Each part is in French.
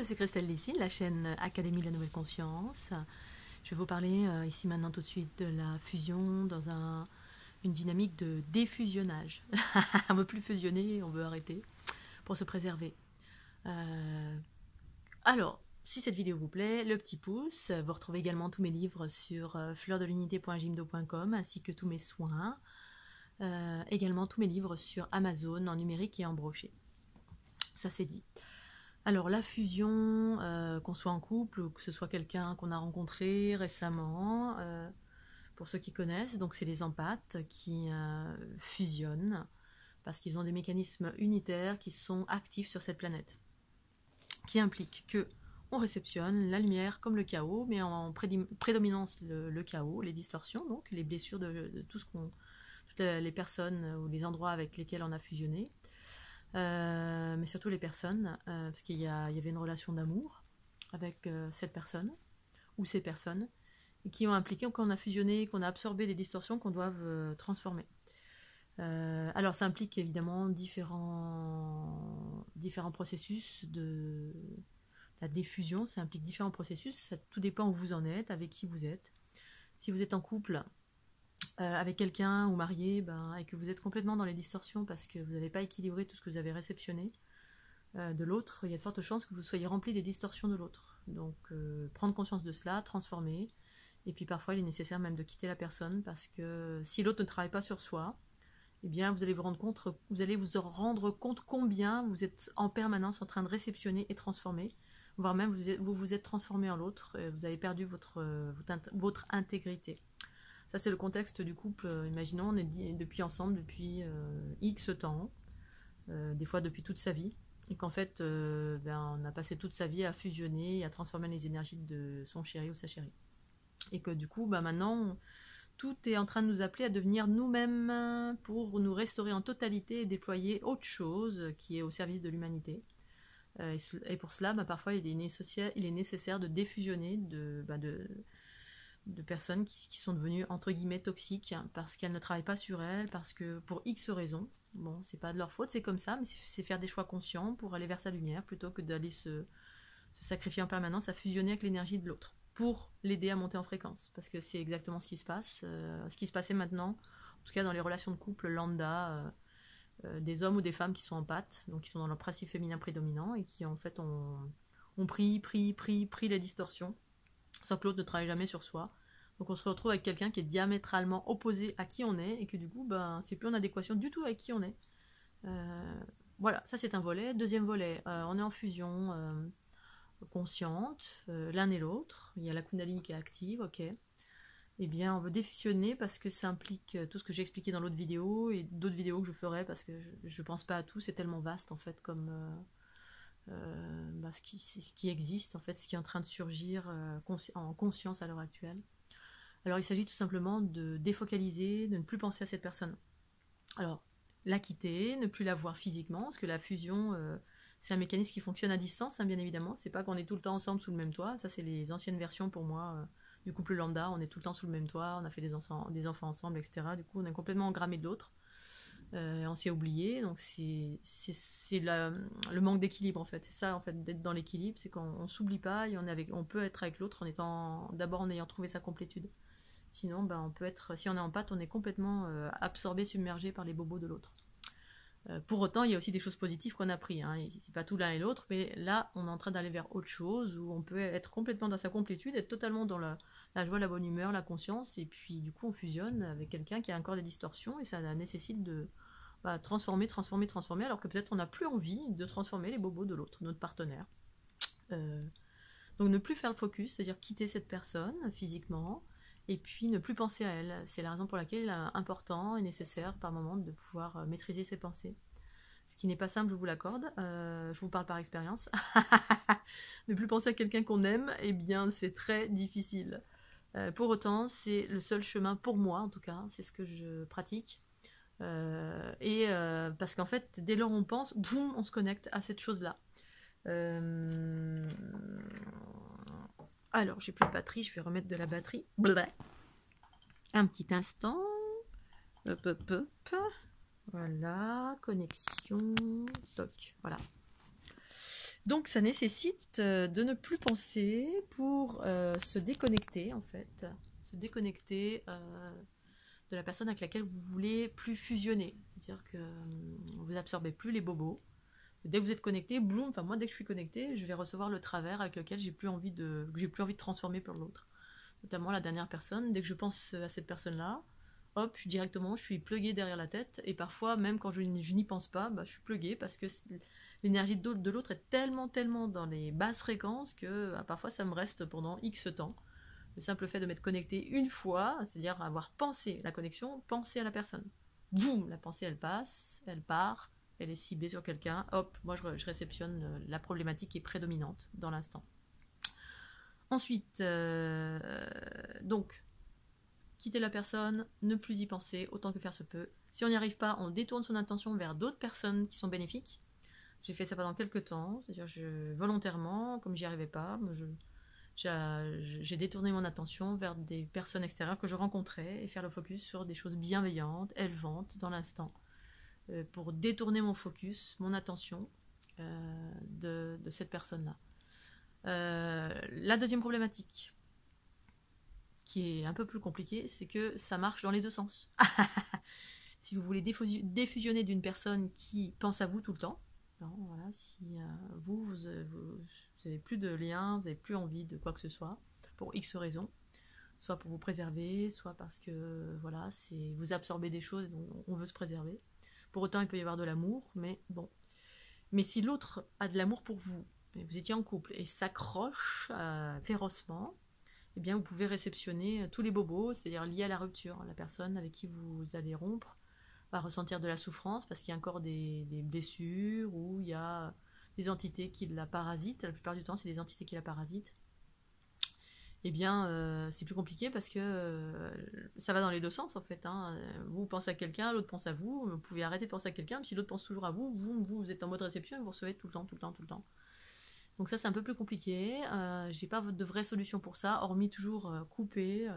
je suis Christelle Lessine, la chaîne Académie de la Nouvelle Conscience. Je vais vous parler ici maintenant tout de suite de la fusion dans une dynamique de défusionnage. On ne veut plus fusionner, on veut arrêter pour se préserver. Alors, si cette vidéo vous plaît, le petit pouce. Vous retrouvez également tous mes livres sur fleurdelinité.jimdo.com ainsi que tous mes soins. Également tous mes livres sur Amazon en numérique et en brochet. Ça c'est dit. Alors la fusion, qu'on soit en couple ou que ce soit quelqu'un qu'on a rencontré récemment, pour ceux qui connaissent, donc c'est les empathes qui fusionnent parce qu'ils ont des mécanismes unitaires qui sont actifs sur cette planète, qui impliquent que on réceptionne la lumière comme le chaos, mais en prédominance le chaos, les distorsions, donc les blessures de tout toutes les personnes ou les endroits avec lesquels on a fusionné. Mais surtout les personnes, parce qu'il y avait une relation d'amour avec cette personne ou ces personnes qui ont impliqué qu'on a fusionné, qu'on a absorbé les distorsions qu'on doit transformer. Alors ça implique évidemment différents processus de la diffusion, ça implique différents processus, ça tout dépend où vous en êtes, avec qui vous êtes. Si vous êtes en couple avec quelqu'un ou marié, et que vous êtes complètement dans les distorsions parce que vous n'avez pas équilibré tout ce que vous avez réceptionné de l'autre, il y a de fortes chances que vous soyez rempli des distorsions de l'autre. Donc prendre conscience de cela, transformer, et puis parfois il est nécessaire même de quitter la personne parce que si l'autre ne travaille pas sur soi, eh bien vous allez vous rendre compte combien vous êtes en permanence en train de réceptionner et transformer, voire même vous vous êtes transformé en l'autre, vous avez perdu votre intégrité. Ça, c'est le contexte du couple. Imaginons, on est ensemble depuis X temps, des fois depuis toute sa vie, et qu'en fait, on a passé toute sa vie à fusionner et à transformer les énergies de son chéri ou sa chérie. Et que du coup, maintenant, tout est en train de nous appeler à devenir nous-mêmes pour nous restaurer en totalité et déployer autre chose qui est au service de l'humanité. Et pour cela, parfois, il est nécessaire de défusionner de personnes qui sont devenues entre guillemets toxiques parce qu'elles ne travaillent pas sur elles, parce que pour X raisons, bon, c'est pas de leur faute, c'est comme ça, mais c'est faire des choix conscients pour aller vers sa lumière plutôt que d'aller se sacrifier en permanence à fusionner avec l'énergie de l'autre pour l'aider à monter en fréquence, parce que c'est exactement ce qui se passe, ce qui se passait maintenant, en tout cas dans les relations de couple lambda, des hommes ou des femmes qui sont en pâte, donc qui sont dans leur principe féminin prédominant et qui en fait ont pris les distorsions sans que l'autre ne travaille jamais sur soi. Donc on se retrouve avec quelqu'un qui est diamétralement opposé à qui on est et que du coup c'est plus en adéquation du tout avec qui on est. Voilà, ça c'est un volet. Deuxième volet, on est en fusion consciente, l'un et l'autre. Il y a la Kundalini qui est active, ok. Eh bien on veut défusionner parce que ça implique tout ce que j'ai expliqué dans l'autre vidéo et d'autres vidéos que je ferai parce que je pense pas à tout, c'est tellement vaste en fait comme ce qui existe, en fait, ce qui est en train de surgir en conscience à l'heure actuelle. Alors il s'agit tout simplement de défocaliser, de ne plus penser à cette personne. Alors, la quitter, ne plus la voir physiquement, parce que la fusion, c'est un mécanisme qui fonctionne à distance, bien évidemment. C'est pas qu'on est tout le temps ensemble sous le même toit. Ça, c'est les anciennes versions pour moi du couple lambda. On est tout le temps sous le même toit, on a fait des enfants ensemble, etc. Du coup, on est complètement engrammé de l'autre. On s'est oublié, donc c'est le manque d'équilibre en fait. C'est ça en fait, d'être dans l'équilibre, c'est qu'on s'oublie pas et on peut être avec l'autre d'abord en ayant trouvé sa complétude. Sinon, si on est en pâte, on est complètement absorbé, submergé par les bobos de l'autre. Pour autant, il y a aussi des choses positives qu'on a pris. C'est pas tout l'un et l'autre, mais là, on est en train d'aller vers autre chose où on peut être complètement dans sa complétude, être totalement dans la joie, la bonne humeur, la conscience, et puis du coup, on fusionne avec quelqu'un qui a encore des distorsions et ça nécessite de transformer, alors que peut-être on n'a plus envie de transformer les bobos de l'autre, notre partenaire. Donc ne plus faire le focus, c'est-à-dire quitter cette personne physiquement, et puis ne plus penser à elle. C'est la raison pour laquelle il est important et nécessaire par moment de pouvoir maîtriser ses pensées. Ce qui n'est pas simple, je vous l'accorde, je vous parle par expérience. Ne plus penser à quelqu'un qu'on aime, eh bien c'est très difficile. Pour autant, c'est le seul chemin pour moi, en tout cas, c'est ce que je pratique. Parce qu'en fait, dès lors on pense, boum, on se connecte à cette chose-là. Alors, j'ai plus de batterie, je vais remettre de la batterie. Bleh. Un petit instant. Hop, hop, hop. Voilà, connexion. Toc, voilà. Donc ça nécessite de ne plus penser pour se déconnecter en fait, se déconnecter de la personne avec laquelle vous voulez plus fusionner. C'est-à-dire que vous absorbez plus les bobos. Dès que vous êtes connecté, boum, enfin moi dès que je suis connecté, je vais recevoir le travers avec lequel j'ai plus envie de transformer pour l'autre. Notamment la dernière personne, dès que je pense à cette personne-là, hop, directement, je suis pluguée derrière la tête. Et parfois, même quand je n'y pense pas, bah, je suis pluguée parce que l'énergie de l'autre est tellement, tellement dans les basses fréquences que parfois ça me reste pendant X temps. Le simple fait de m'être connecté une fois, c'est-à-dire avoir pensé la connexion, penser à la personne. Boum, la pensée elle passe, elle part, elle est ciblée sur quelqu'un, hop, moi je réceptionne la problématique qui est prédominante dans l'instant. Ensuite, donc, quitter la personne, ne plus y penser autant que faire se peut. Si on n'y arrive pas, on détourne son attention vers d'autres personnes qui sont bénéfiques. J'ai fait ça pendant quelques temps, c'est-à-dire volontairement, comme j'y arrivais pas, j'ai détourné mon attention vers des personnes extérieures que je rencontrais et faire le focus sur des choses bienveillantes, élevantes dans l'instant, pour détourner mon focus, mon attention de cette personne-là. La deuxième problématique, qui est un peu plus compliquée, c'est que ça marche dans les deux sens. Si vous voulez défusionner d'une personne qui pense à vous tout le temps, voilà, si vous n'avez plus de lien, vous n'avez plus envie de quoi que ce soit, pour X raisons, soit pour vous préserver, soit parce que voilà, vous absorbez des choses dont on veut se préserver. Pour autant, il peut y avoir de l'amour, mais bon. Mais si l'autre a de l'amour pour vous, et vous étiez en couple, et s'accroche férocement, eh bien vous pouvez réceptionner tous les bobos, c'est-à-dire liés à la rupture. La personne avec qui vous allez rompre va ressentir de la souffrance parce qu'il y a encore des blessures ou il y a des entités qui la parasitent. La plupart du temps, c'est des entités qui la parasitent. Eh bien, c'est plus compliqué parce que ça va dans les deux sens en fait. Hein. Vous pensez à quelqu'un, l'autre pense à vous. Vous pouvez arrêter de penser à quelqu'un, mais si l'autre pense toujours à vous, vous êtes en mode réception et vous recevez tout le temps, tout le temps, tout le temps. Donc ça, c'est un peu plus compliqué. J'ai pas de vraie solution pour ça, hormis toujours couper,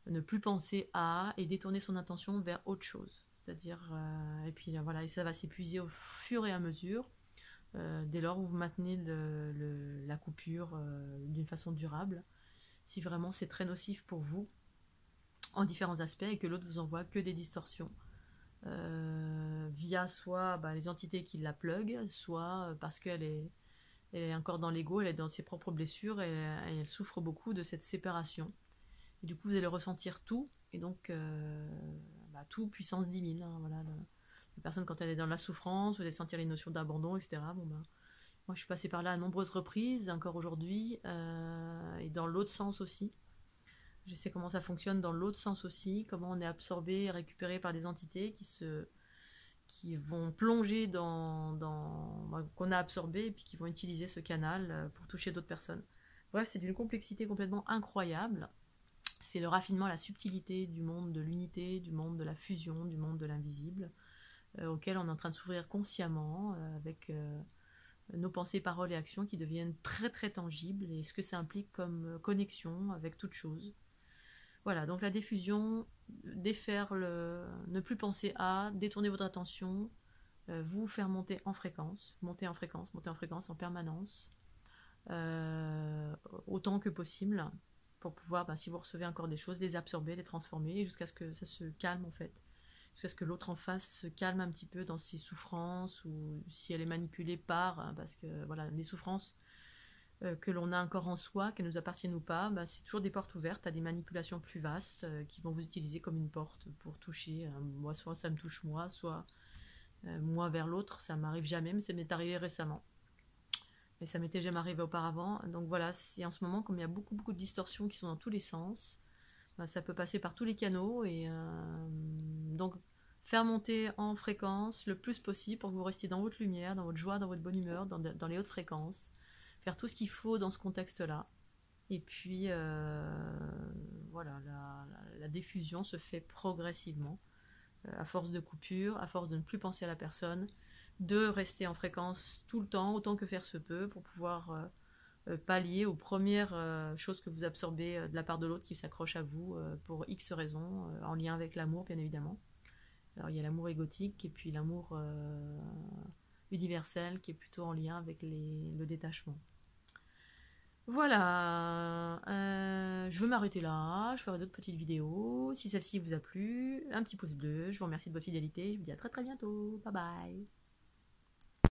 ne plus penser à et détourner son attention vers autre chose. C'est-à-dire, et puis voilà, et ça va s'épuiser au fur et à mesure, dès lors où vous maintenez la coupure d'une façon durable. Si vraiment c'est très nocif pour vous, en différents aspects, et que l'autre vous envoie que des distorsions, via soit les entités qui la pluguent, soit parce qu'elle est encore dans l'ego, elle est dans ses propres blessures et elle souffre beaucoup de cette séparation. Et du coup, vous allez ressentir tout, et donc tout puissance 10 000. Hein, voilà, la personne, quand elle est dans la souffrance, vous allez sentir les notions d'abandon, etc. Moi, je suis passée par là à nombreuses reprises, encore aujourd'hui, et dans l'autre sens aussi. Je sais comment ça fonctionne dans l'autre sens aussi, comment on est absorbé et récupéré par des entités qui vont plonger qu'on a absorbé et puis qui vont utiliser ce canal pour toucher d'autres personnes. Bref, c'est d'une complexité complètement incroyable. C'est le raffinement, la subtilité du monde de l'unité, du monde de la fusion, du monde de l'invisible, auquel on est en train de s'ouvrir consciemment avec nos pensées, paroles et actions qui deviennent très très tangibles et ce que ça implique comme connexion avec toute chose. Voilà, donc la diffusion, défaire ne plus penser à, détourner votre attention, vous faire monter en fréquence en permanence, autant que possible, pour pouvoir, si vous recevez encore des choses, les absorber, les transformer, jusqu'à ce que ça se calme en fait. Jusqu'à ce que l'autre en face se calme un petit peu dans ses souffrances, ou si elle est manipulée par, parce que voilà, les souffrances que l'on a encore en soi, qu'elles nous appartiennent ou pas, c'est toujours des portes ouvertes à des manipulations plus vastes qui vont vous utiliser comme une porte pour toucher. Moi, soit ça me touche moi, soit moi vers l'autre. Ça m'arrive jamais, mais ça m'est arrivé récemment. Et ça m'était jamais arrivé auparavant. Donc voilà, c'est en ce moment, comme il y a beaucoup, beaucoup de distorsions qui sont dans tous les sens, ça peut passer par tous les canaux. Et donc, faire monter en fréquence le plus possible pour que vous restiez dans votre lumière, dans votre joie, dans votre bonne humeur, dans les hautes fréquences. Faire tout ce qu'il faut dans ce contexte-là. Et puis, voilà, la diffusion se fait progressivement, à force de coupure, à force de ne plus penser à la personne, de rester en fréquence tout le temps, autant que faire se peut, pour pouvoir pallier aux premières choses que vous absorbez de la part de l'autre qui s'accroche à vous pour X raisons, en lien avec l'amour, bien évidemment. Alors, il y a l'amour égotique et puis l'amour universel qui est plutôt en lien avec le détachement. Voilà, je veux m'arrêter là, je ferai d'autres petites vidéos. Si celle-ci vous a plu, un petit pouce bleu, je vous remercie de votre fidélité, je vous dis à très très bientôt, bye bye.